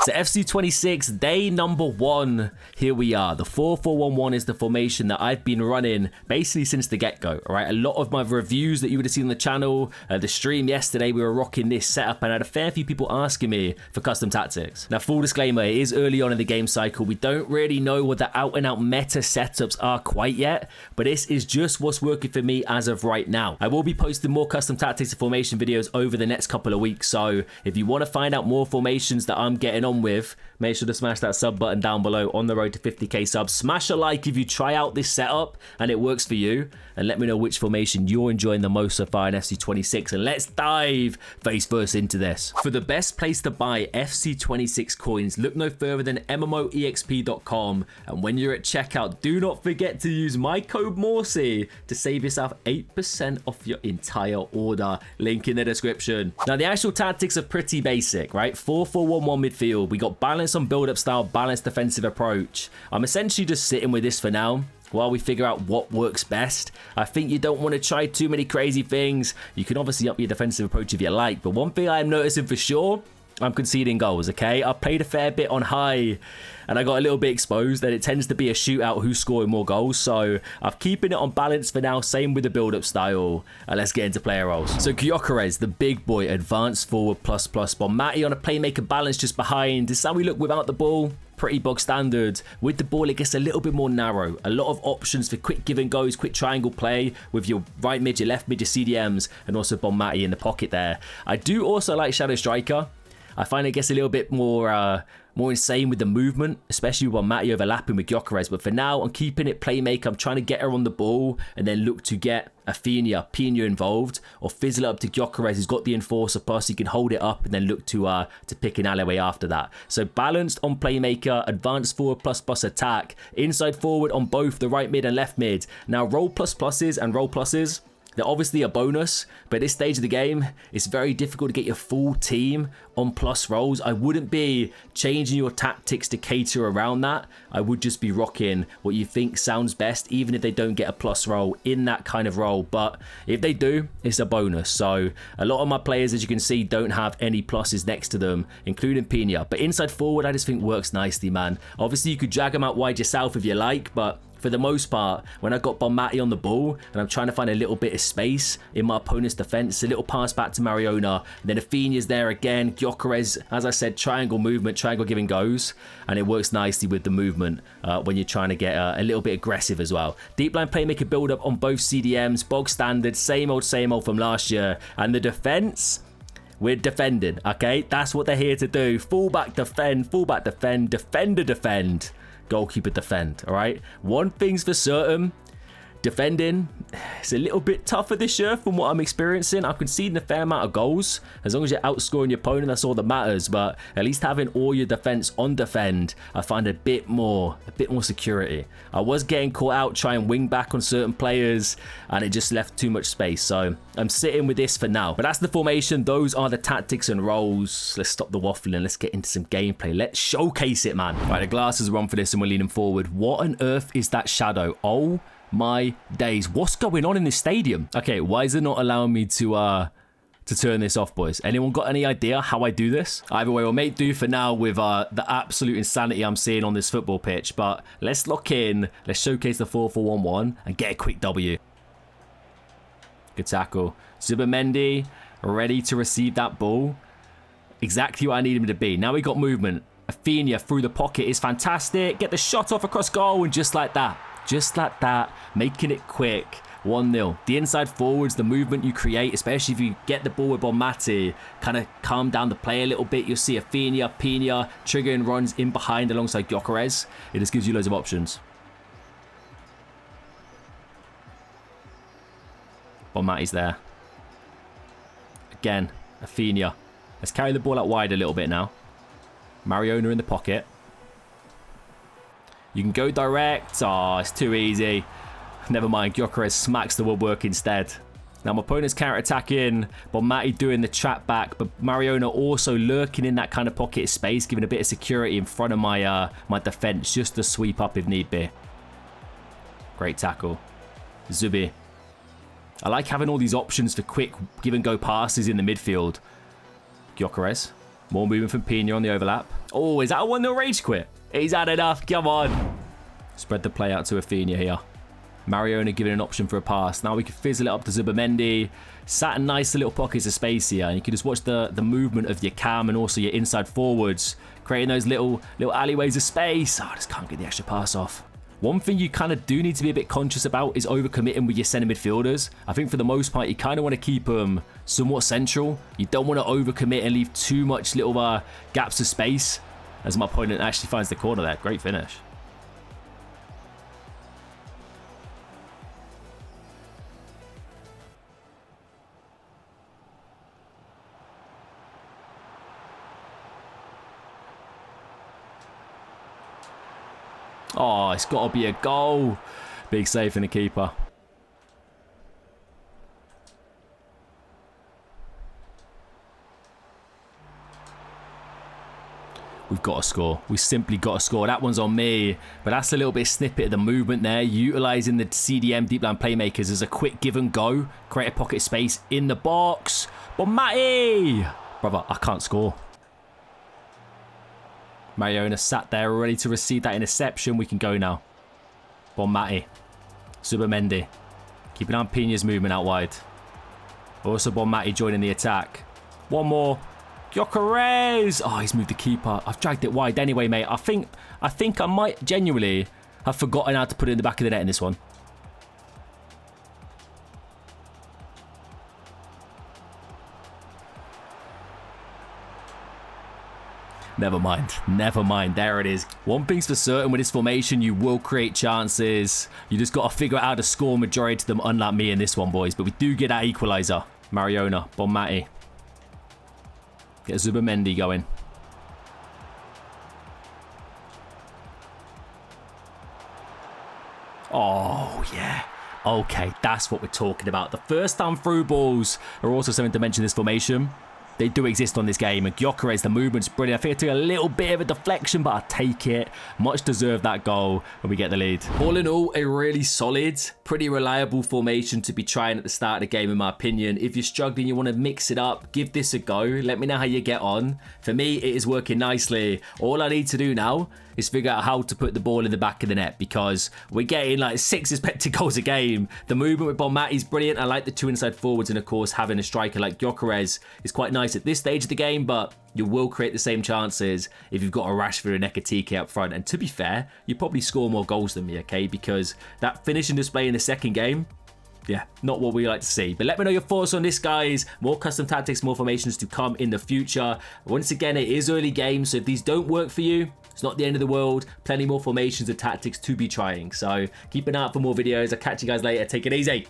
So FC26 day number 1, here we are. The 4-4-1-1 is the formation that I've been running basically since the get-go, all right? A lot of my reviews that you would have seen on the channel, the stream yesterday, we were rocking this setup and I had a fair few people asking me for custom tactics. Now, full disclaimer, it is early on in the game cycle. We don't really know what the out-and-out meta setups are quite yet, but this is just what's working for me as of right now. I will be posting more custom tactics and formation videos over the next couple of weeks, so if you want to find out more formations that I'm getting on with, make sure to smash that sub button down below on the road to 50k subs. Smash a like if you try out this setup and it works for you, and let me know which formation you're enjoying the most so far in FC26, and let's dive face first into this. For the best place to buy FC26 coins, look no further than MMOEXP.com, and when you're at checkout, do not forget to use my code Morsey to save yourself 8% off your entire order. Link in the description. Now, the actual tactics are pretty basic, right? 4-4-1-1 midfield. We got balance on build-up style, balanced defensive approach. I'm essentially just sitting with this for now while we figure out what works best. I think you don't want to try too many crazy things. You can obviously up your defensive approach if you like, but one thing I'm noticing for sure, I'm conceding goals, okay? I played a fair bit on high and I got a little bit exposed that it tends to be a shootout who's scoring more goals, so I'm keeping it on balance for now. Same with the build-up style. Let's get into player roles. So Gyökeres, the big boy, advanced forward plus. Bonmati on a playmaker balance just behind. This is how we look without the ball. Pretty bog standard. With the ball, it gets a little bit more narrow. A lot of options for quick give and goes, quick triangle play with your right mid, your left mid, your CDMs, and also Bonmati in the pocket there. I do also like Shadow Striker. I find it gets a little bit more insane with the movement, especially with Bonmati overlapping with Gyökeres. But for now, I'm keeping it playmaker. I'm trying to get her on the ball and then look to get Pina involved, or fizzle up to Gyökeres, who's got the Enforcer plus. He can hold it up and then look to pick an alleyway after that. So balanced on playmaker, advanced forward plus attack, inside forward on both the right mid and left mid. Now, roll pluses and roll pluses, they're obviously a bonus, but at this stage of the game, it's very difficult to get your full team on plus rolls. I wouldn't be changing your tactics to cater around that. I would just be rocking what you think sounds best, even if they don't get a plus roll in that kind of role. But if they do, it's a bonus. So a lot of my players, as you can see, don't have any pluses next to them, including Pina. But inside forward, I just think works nicely, man. Obviously, you could drag them out wide yourself if you like, but for the most part, when I got Bonmati on the ball and I'm trying to find a little bit of space in my opponent's defense, a little pass back to Mariona, and then Rafinha's there again. Gyökeres, as I said, triangle movement, triangle giving goes, and it works nicely with the movement when you're trying to get a little bit aggressive as well. Deep line playmaker build up on both CDMs, bog standard, same old from last year. And the defense, we're defending, okay? That's what they're here to do. Fullback defend, defender defend, goalkeeper defend, all right? One thing's for certain, defending, it's a little bit tougher this year from what I'm experiencing. I'm conceding a fair amount of goals. As long as you're outscoring your opponent, that's all that matters. But at least having all your defense on defend, I find a bit more security. I was getting caught out trying wing back on certain players, and it just left too much space. So I'm sitting with this for now. But that's the formation. Those are the tactics and roles. Let's stop the waffling. Let's get into some gameplay. Let's showcase it, man. Right, the glasses are on for this, and we're leaning forward. What on earth is that shadow? Oh my days, what's going on in this stadium? Okay, why is it not allowing me to turn this off, boys? Anyone got any idea how I do this? Either way, we'll make do for now with the absolute insanity I'm seeing on this football pitch, but let's lock in, let's showcase the 4-4-1-1 and get a quick W. Good tackle. Zubimendi ready to receive that ball. Exactly what I need him to be. Now we got movement. Rafinha through the pocket is fantastic. Get the shot off across goal, and just like that, making it quick. 1-0. The inside forwards, the movement you create, especially if you get the ball with Bonmati, kind of calm down the play a little bit. You'll see Pina triggering runs in behind alongside Gyökeres. It just gives you loads of options. Bonmati's there. Again, Pina. Let's carry the ball out wide a little bit now. Mariona in the pocket. You can go direct. Oh, it's too easy. Never mind. Gyökeres smacks the woodwork instead. Now, my opponent's counter-attacking. Bonmati doing the trap back. But Mariona also lurking in that kind of pocket space, giving a bit of security in front of my my defense, just to sweep up if need be. Great tackle. Zubi. I like having all these options for quick give-and-go passes in the midfield. Gyökeres. More movement from Pina on the overlap. Oh, is that a 1-0 rage quit? He's had enough. Come on. Spread the play out to Athena here. Mariona giving an option for a pass. Now we can fizzle it up to Zubamendi. Sat in nice little pockets of space here. And you can just watch the movement of your cam and also your inside forwards. Creating those little alleyways of space. Oh, I just can't get the extra pass off. One thing you kind of do need to be a bit conscious about is overcommitting with your centre midfielders. I think for the most part, you kind of want to keep them somewhat central. You don't want to overcommit and leave too much little gaps of space. As my opponent actually finds the corner there. Great finish. Oh, it's got to be a goal. Big save from the keeper. We've got to score. We simply got to score. That one's on me. But that's a little bit snippet of the movement there. Utilising the CDM deep line playmakers as a quick give and go. Create a pocket space in the box. But Matty! Brother, I can't score. Mariona sat there ready to receive that interception. We can go now. Bonmati. Zubamendi. Keep an eye on Pina's movement out wide. Also Bonmati joining the attack. One more. Gyökeres. Oh, he's moved the keeper. I've dragged it wide anyway, mate. I think I might genuinely have forgotten how to put it in the back of the net in this one. Never mind. Never mind. There it is. One thing's for certain with this formation, you will create chances. You just got to figure out how to score majority of them, unlike me in this one, boys. But we do get that equaliser. Mariona. Bonmati. Get Zubamendi going. Oh, yeah. Okay, that's what we're talking about. The first time through balls are also something to mention in this formation. They do exist on this game, and Gyökeres, the movement's brilliant. I think it took a little bit of a deflection, but I'll take it. Much deserved that goal when we get the lead. All in all, a really solid, pretty reliable formation to be trying at the start of the game, in my opinion. If you're struggling, you want to mix it up, give this a go. Let me know how you get on. For me, it is working nicely. All I need to do now is figure out how to put the ball in the back of the net, because we're getting like 6 expected goals a game. The movement with Bonmati is brilliant. I like the 2 inside forwards, and of course having a striker like Gyökeres is quite nice at this stage of the game, but you will create the same chances if you've got a Rashford and Ekatike up front. And to be fair, you probably score more goals than me, okay? Because that finishing display in the second game, yeah, not what we like to see. But let me know your thoughts on this, guys. More custom tactics, more formations to come in the future. Once again, it is early games, so if these don't work for you, it's not the end of the world. Plenty more formations and tactics to be trying. So keep an eye out for more videos. I'll catch you guys later. Take it easy.